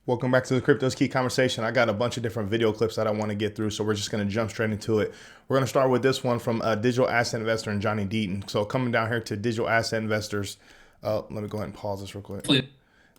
Welcome back to the Crypto's Key conversation. I got a bunch of different video clips that I want to get through, so we're just going to jump straight into it. We're going to start with this one from a digital asset investor and Johnny Deaton. So coming down here to digital asset investors, let me go ahead and pause this real quick.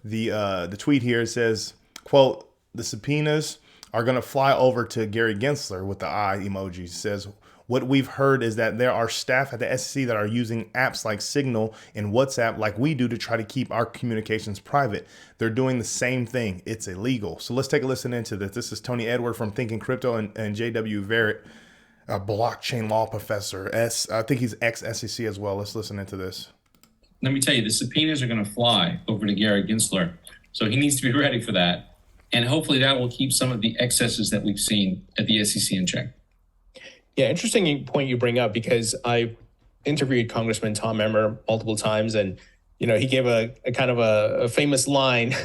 The tweet here says, quote, "The subpoenas are going to fly over to Gary Gensler," with the eye emoji. It says, "What we've heard is that there are staff at the SEC that are using apps like Signal and WhatsApp like we do to try to keep our communications private. They're doing the same thing. It's illegal." So let's take a listen into this. This is Tony Edward from Thinking Crypto and J.W. Verrett, a blockchain law professor. I think he's ex-SEC as well. Let's listen into this. Let me tell you, the subpoenas are going to fly over to Gary Gensler. So he needs to be ready for that. And hopefully that will keep some of the excesses that we've seen at the SEC in check. Yeah, interesting point you bring up, because I interviewed Congressman Tom Emmer multiple times, and he gave a kind of a famous line,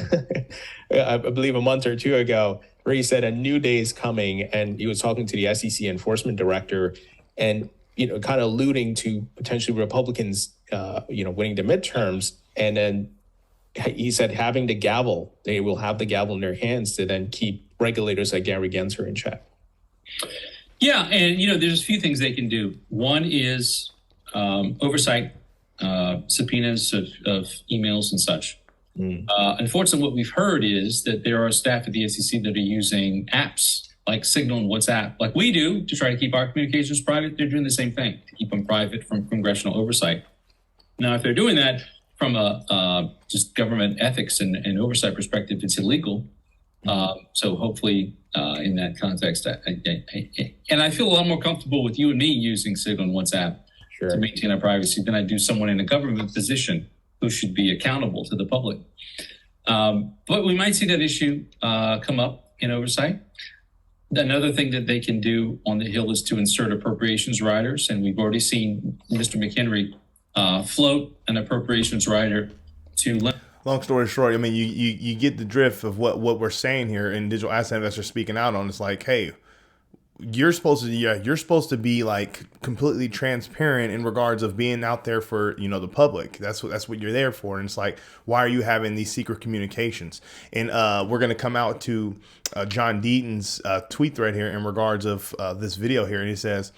I believe a month or two ago, where he said a new day is coming, and he was talking to the SEC enforcement director, and kind of alluding to potentially Republicans, winning the midterms, and then he said having the gavel, they will have the gavel in their hands to then keep regulators like Gary Gensler in check. Yeah, and there's a few things they can do. One is oversight, subpoenas of emails and such. Unfortunately, what we've heard is that there are staff at the SEC that are using apps like Signal and WhatsApp, like we do, to try to keep our communications private. They're doing the same thing to keep them private from congressional oversight. Now, if they're doing that from a just government ethics and oversight perspective, it's illegal. So hopefully, in that context, and I feel a lot more comfortable with you and me using Signal and WhatsApp to maintain our privacy than I do someone in a government position who should be accountable to the public. But we might see that issue come up in oversight. Another thing that they can do on the Hill is to insert appropriations riders, and we've already seen Mr. McHenry float an appropriations rider to. Long story short, I mean, you get the drift of what we're saying here, and digital asset investors speaking out on. It's like, hey, you're supposed to be like completely transparent in regards of being out there for the public. That's what you're there for. And it's like, why are you having these secret communications? And we're gonna come out to John Deaton's tweet thread here in regards of this video here, and he says,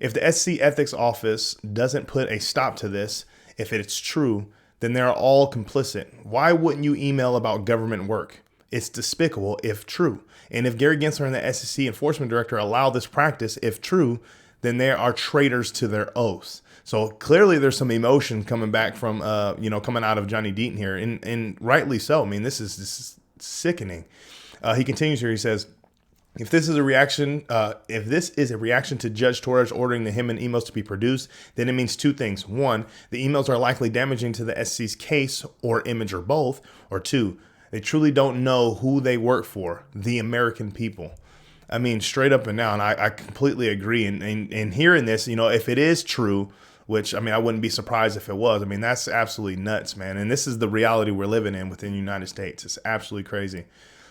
"If the SEC ethics office doesn't put a stop to this, if it's true, then they're all complicit. Why wouldn't you email about government work? It's despicable if true. And if Gary Gensler and the SEC enforcement director allow this practice, if true, then they are traitors to their oaths." So clearly there's some emotion coming back from, coming out of Johnny Deaton here, and rightly so. I mean, this is sickening. He continues here. He says, If this is a reaction to Judge Torres ordering the him and emails to be produced, then it means two things. One, the emails are likely damaging to the SEC's case or image, or both. Or two, they truly don't know who they work for, the American people. I mean, straight up and down, I completely agree. And hearing this, if it is true, which, I mean, I wouldn't be surprised if it was. I mean, that's absolutely nuts, man. And this is the reality we're living in within the United States. It's absolutely crazy.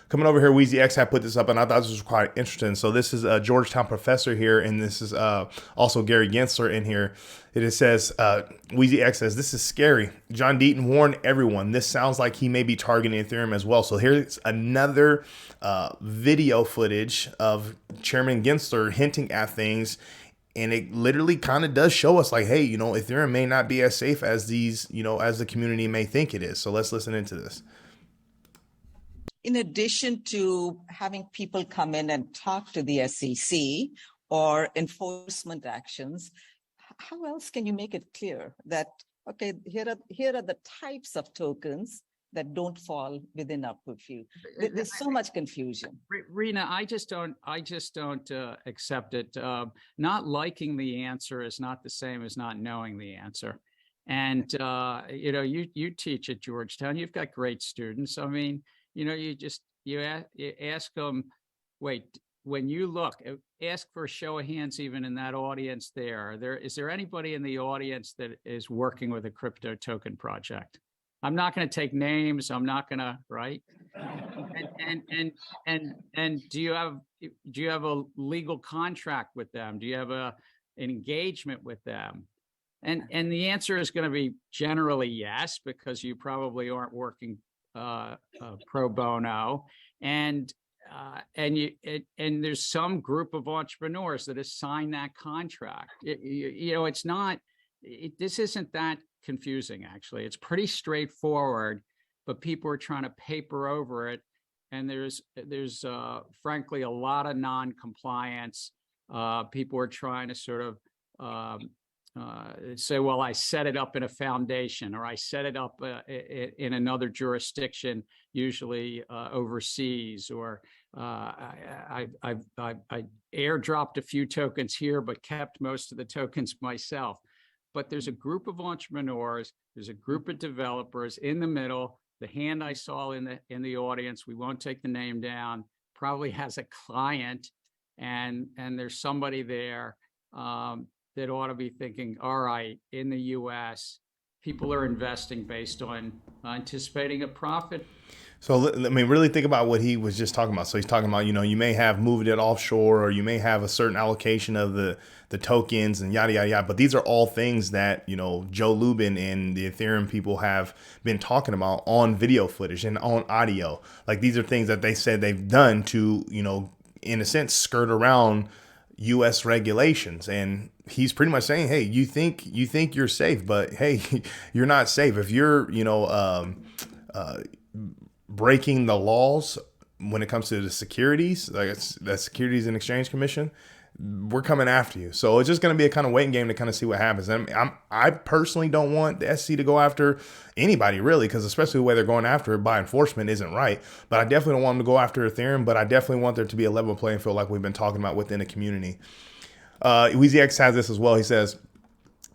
Coming over here, Weezy X had put this up, and I thought this was quite interesting. So this is a Georgetown professor here, and this is also Gary Gensler in here. It says, Weezy X says, "This is scary. John Deaton warned everyone. This sounds like he may be targeting Ethereum as well." So here's another video footage of Chairman Gensler hinting at things, and it literally kind of does show us like, hey, Ethereum may not be as safe as as the community may think it is. So let's listen into this. In addition to having people come in and talk to the SEC or enforcement actions, how else can you make it clear that, okay, here are the types of tokens that don't fall within our purview? There's so much confusion. Rena, I just don't accept it. Not liking the answer is not the same as not knowing the answer. And you teach at Georgetown. You've got great students. I mean, you ask them, wait, when you look, ask for a show of hands, even in that audience there. Is there anybody in the audience that is working with a crypto token project? I'm not going to take names. I'm not going to, right? And do you have a legal contract with them? Do you have an engagement with them? And the answer is going to be generally yes, because you probably aren't working pro bono, and and there's some group of entrepreneurs that have signed that contract. It's not. This isn't that confusing, actually. It's pretty straightforward, but people are trying to paper over it, and there's frankly a lot of non-compliance. People are trying to sort of say, well, I set it up in a foundation, or I set it up in another jurisdiction, usually overseas, or I airdropped a few tokens here, but kept most of the tokens myself. But there's a group of entrepreneurs, there's a group of developers in the middle. The hand I saw in the audience, we won't take the name down, probably has a client, and there's somebody there that ought to be thinking, all right, in the US, people are investing based on anticipating a profit. So, I mean, really think about what he was just talking about. So he's talking about, you may have moved it offshore, or you may have a certain allocation of the tokens and yada, yada, yada. But these are all things that, Joe Lubin and the Ethereum people have been talking about on video footage and on audio. Like, these are things that they said they've done to, in a sense, skirt around U.S. regulations. And he's pretty much saying, hey, you think you're safe, but hey, you're not safe. If you're, breaking the laws when it comes to the securities, like it's the Securities and Exchange Commission, we're coming after you. So it's just going to be a kind of waiting game to kind of see what happens. And I personally don't want the SEC to go after anybody, really, because especially the way they're going after it by enforcement isn't right. But I definitely don't want them to go after Ethereum, but I definitely want there to be a level playing field like we've been talking about within the community. WeezyX has this as well. He says,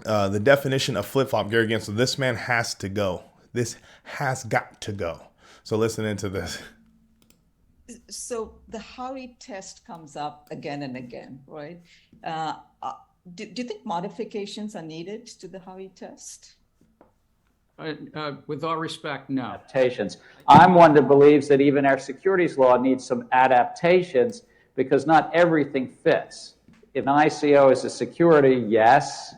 the definition of flip-flop, Gary Gensler, this man has to go. This has got to go. So listen into this. So the Howey test comes up again and again, right? Do you think modifications are needed to the Howey test? With all respect, no. Adaptations. I'm one that believes that even our securities law needs some adaptations, because not everything fits. If an ICO is a security, yes,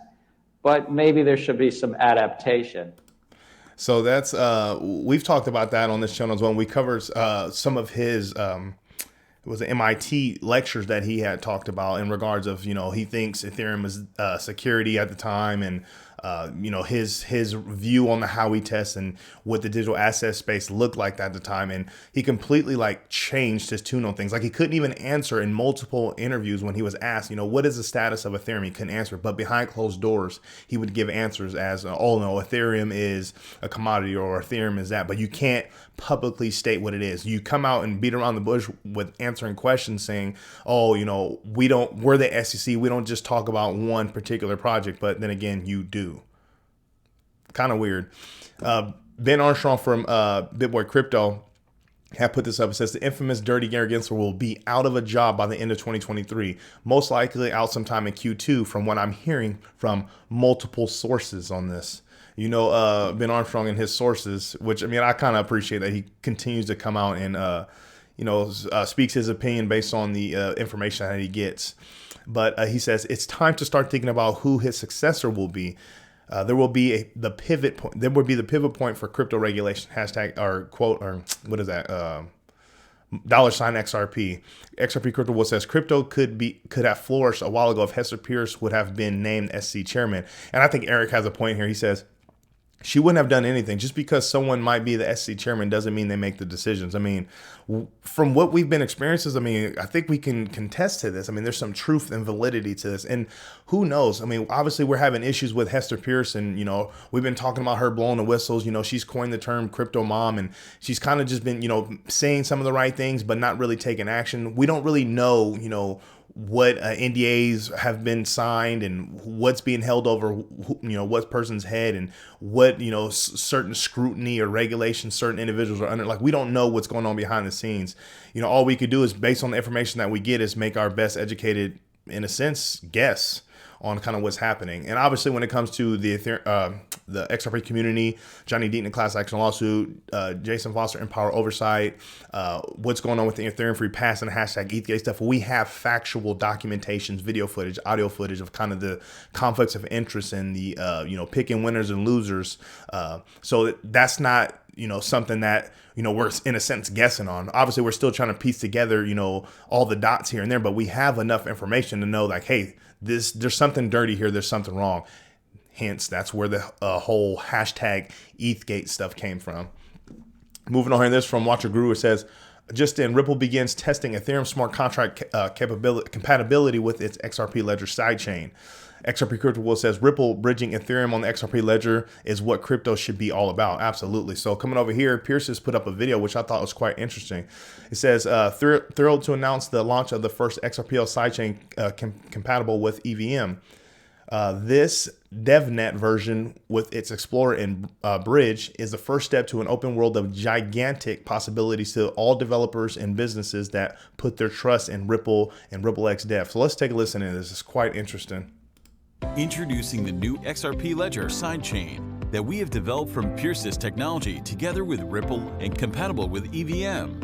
but maybe there should be some adaptation. So that's we've talked about that on this channel as well. We covered some of his it was MIT lectures that he had talked about in regards of, he thinks Ethereum is security at the time, and his view on the Howey test and what the digital asset space looked like at the time. And he completely changed his tune on things. Like, he couldn't even answer in multiple interviews when he was asked, what is the status of Ethereum? He couldn't answer. But behind closed doors, he would give answers as, oh no, Ethereum is a commodity, or Ethereum is that. But you can't publicly state what it is. You come out and beat around the bush with answering questions saying, oh, we're the SEC. We don't just talk about one particular project. But then again, you do. Kind of weird. Ben Armstrong from BitBoy Crypto had put this up. It says the infamous Dirty Gary Gensler will be out of a job by the end of 2023, most likely out sometime in Q2, from what I'm hearing from multiple sources on this. Ben Armstrong and his sources, which, I kind of appreciate that he continues to come out and speaks his opinion based on the information that he gets. But he says it's time to start thinking about who his successor will be. There will be the pivot point. There will be the pivot point for crypto regulation. Hashtag or quote, or what is that? $XRP. XRP Crypto Will says crypto could have flourished a while ago if Hester Pierce would have been named SC chairman. And I think Eric has a point here. He says she wouldn't have done anything. Just because someone might be the SC chairman doesn't mean they make the decisions. From what we've been experiencing, I think we can contest to this. There's some truth and validity to this. And who knows? Obviously we're having issues with Hester Pierce, and, we've been talking about her blowing the whistles. She's coined the term crypto mom, and she's kind of just been, saying some of the right things, but not really taking action. We don't really know, what NDAs have been signed and what's being held over, what person's head, and what, certain scrutiny or regulations certain individuals are under. We don't know what's going on behind the scenes. All we could do is, based on the information that we get, is make our best educated, in a sense, guess on kind of what's happening. And obviously when it comes to the XRP community, Johnny Deaton class action lawsuit, Jason Foster Empower oversight, what's going on with the Ethereum free pass and hashtag ETH stuff, we have factual documentations, video footage, audio footage of kind of the conflicts of interest and the, picking winners and losers. So that's not something that, we're in a sense guessing on. Obviously, we're still trying to piece together, all the dots here and there, but we have enough information to know like, hey, there's something dirty here. There's something wrong. Hence, that's where the whole hashtag ETHgate stuff came from. Moving on here, this from Watcher Guru. It says, just in, Ripple begins testing Ethereum smart contract compatibility with its XRP Ledger sidechain. XRP Crypto World says Ripple bridging Ethereum on the XRP Ledger is what crypto should be all about. Absolutely. So coming over here, Pierce has put up a video, which I thought was quite interesting. It says, thrilled to announce the launch of the first XRPL sidechain compatible with EVM. This DevNet version with its Explorer and Bridge is the first step to an open world of gigantic possibilities to all developers and businesses that put their trust in Ripple and RippleX Dev. So let's take a listen to this. It's quite interesting. Introducing the new XRP Ledger sidechain that we have developed from Pierce's technology together with Ripple and compatible with EVM.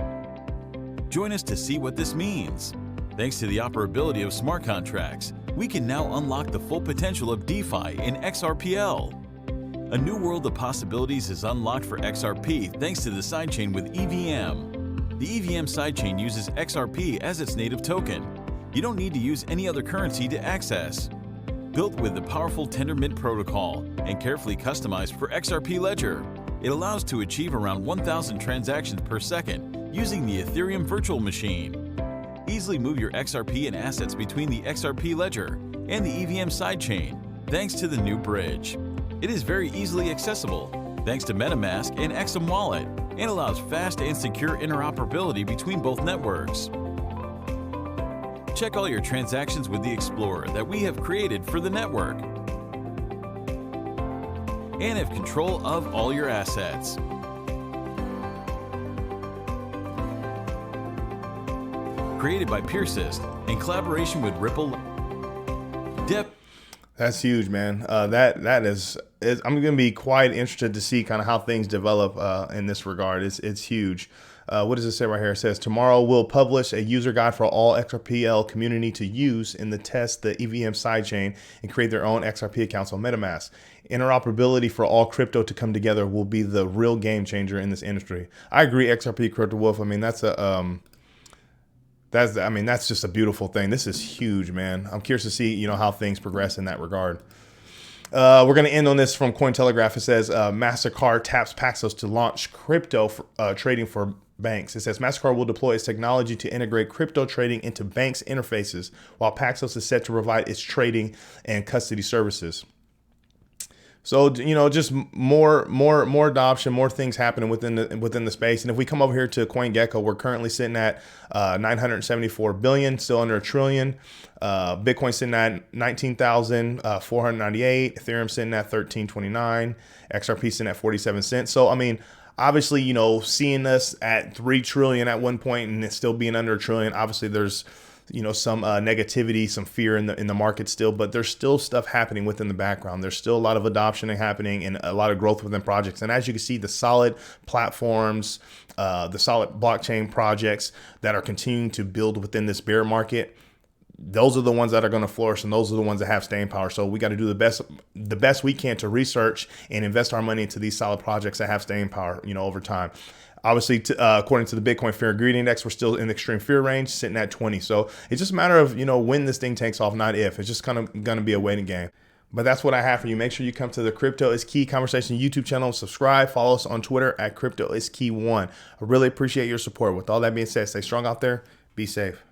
Join us to see what this means. Thanks to the operability of smart contracts, we can now unlock the full potential of DeFi in XRPL. A new world of possibilities is unlocked for XRP thanks to the sidechain with EVM. The EVM sidechain uses XRP as its native token. You don't need to use any other currency to access. Built with the powerful Tendermint protocol and carefully customized for XRP Ledger, it allows to achieve around 1,000 transactions per second using the Ethereum virtual machine. Easily move your XRP and assets between the XRP Ledger and the EVM sidechain thanks to the new bridge. It is very easily accessible thanks to MetaMask and Exum Wallet and allows fast and secure interoperability between both networks. Check all your transactions with the Explorer that we have created for the network and have control of all your assets. Created by Piercist in collaboration with Ripple. That's huge, man. That is I'm going to be quite interested to see kind of how things develop in this regard. It's huge. What does it say right here? It says, tomorrow we'll publish a user guide for all XRPL community to use in the test the EVM sidechain and create their own XRP accounts on MetaMask. Interoperability for all crypto to come together will be the real game changer in this industry. I agree, XRP Crypto Wolf. I mean, that's just a beautiful thing. This is huge, man. I'm curious to see, how things progress in that regard. We're going to end on this from Cointelegraph. It says MasterCard taps Paxos to launch crypto trading for banks. It says MasterCard will deploy its technology to integrate crypto trading into banks' interfaces, while Paxos is set to provide its trading and custody services. So, just more adoption, more things happening within the space. And if we come over here to CoinGecko, we're currently sitting at 974 billion, still under $1 trillion. Bitcoin sitting at 19,498. Ethereum sitting at 1329. XRP sitting at 47 cents. So, I mean, obviously, seeing us at 3 trillion at one point and it still being under $1 trillion, obviously there's some negativity, some fear in the market still, but there's still stuff happening within the background. There's still a lot of adoption happening and a lot of growth within projects. And as you can see, the solid platforms, the solid blockchain projects that are continuing to build within this bear market, those are the ones that are going to flourish, and those are the ones that have staying power. So we got to do the best we can to research and invest our money into these solid projects that have staying power, over time. Obviously, according to the Bitcoin Fear and Greed Index, we're still in the extreme fear range, sitting at 20. So it's just a matter of, when this thing takes off, not if. It's just kind of going to be a waiting game. But that's what I have for you. Make sure you come to the Crypto is Key Conversation YouTube channel. Subscribe. Follow us on Twitter at Crypto is Key 1. I really appreciate your support. With all that being said, stay strong out there. Be safe.